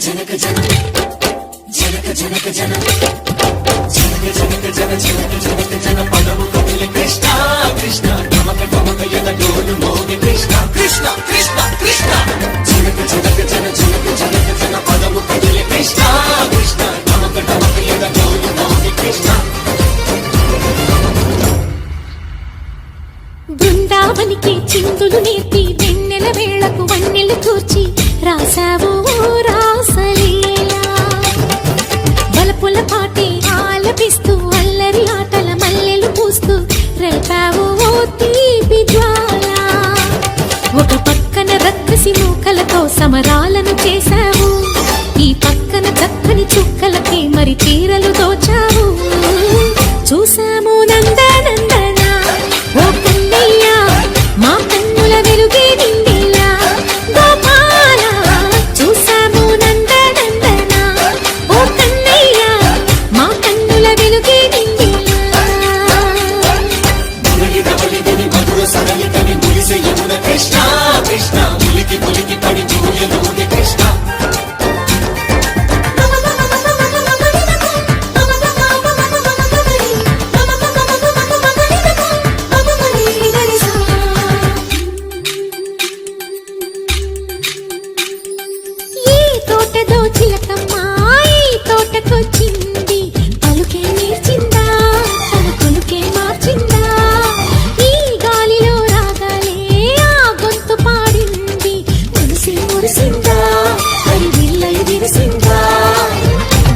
జనక జన జనక జనక జన జనక జనక జన జనక జనక జన పదము కదిలి కృష్ణ కృష్ణ నమక నమక యద డోలు మోగి కృష్ణ కృష్ణ కృష్ణ కృష్ణ జనక జనక జన జనక జనక జన పదము కదిలి కృష్ణ కృష్ణ నమక నమక యద డోలు మోగి కృష్ణ. బృందావనికి చిందులు నేర్పి వెన్నెల వేళకు వన్నెలు కూర్చి రాసావు రాసలీలా. బలపుల పాటే ఆలపిస్తూ అల్లరి ఆటల మల్లెలు పూస్తూ రేపావు తీపి జ్వాల. ఒక పక్కన రక్కసి మూకలతో సమరాలను చేశావు, ఈ పక్కన చక్కని చుక్కలకి మరి చీరలు దోచావు. చూసాము నందనందన ఓ కన్నయ్య, మా కన్నుల వెలుగే నిండిలా గోపాల. చూసాము నందనందన ఓ కన్నయ్య, మా కన్నుల వెలుగే నిండిలా. మధుర సరళితని ముగిసే యమున కృష్ణ కృష్ణ ములికి ములికి పడి జూయలోని కృష్ణ. తోటదో చిలకమ్మ ఈ తోటకొచ్చింది, పలుకే నేర్చిందా తన కొలుకే మార్చిందా. ఈ గాలిలో రాగాలే ఆ గొంతు పాడింది, మనసి మురిసిందా మరి విల్లై విరిసిందా.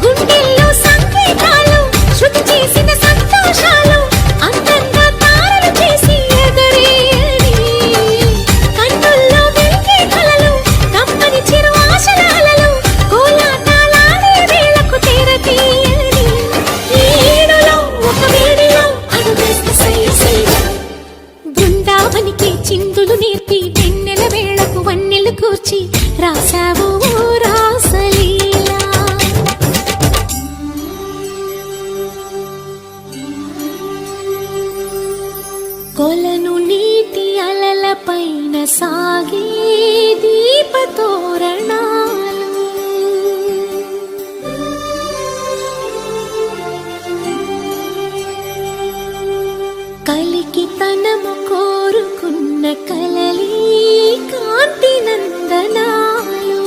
గుండెల్లో సంకేతాలు శృతి చేసిన సంతోషాలు అందంగా తారలు చేసి ఎగరేయని. కన్నుల్లో వెలిగే కలలు కమ్మని చిరు ఆశలాలలో కోలాటాలాడే వేళకు తెరతీయని. ఈ ఏడులో ఒక వేడిలో అడుగేస్తే సయ్య సయ్య. బృందావనికి చిందులు నేర్పి వెన్నెల వేళకు వన్నెలు కూర్చి రాసావు రాసలీలా. కొలను నీటి అలల పైన సాగే దీపతోరణాలు. కలికి తనము కోరుకున్న కలలి కాంతి నందనాలు.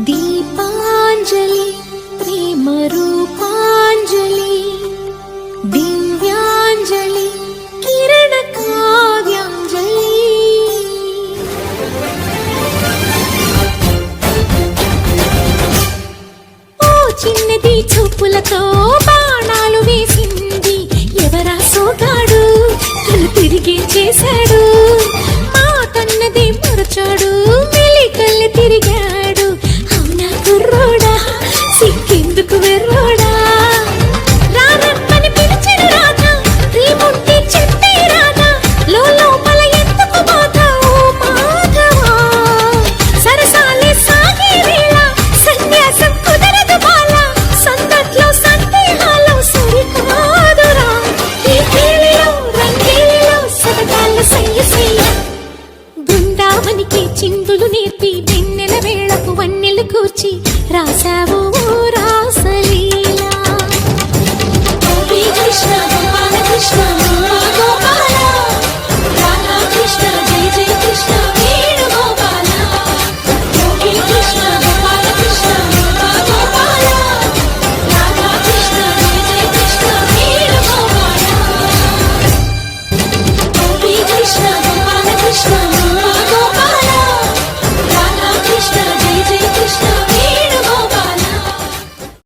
దీపాంజలి ప్రేమ రూపాంజలి దివ్యాంజలి కిరణ కావ్యాంజలి. ఓ చిన్నది చూపులతో బాణాలు వేసింది, ఎవరా సోగాడు తను తిరిగి చేశాడు. మాటన్నది మరచాడు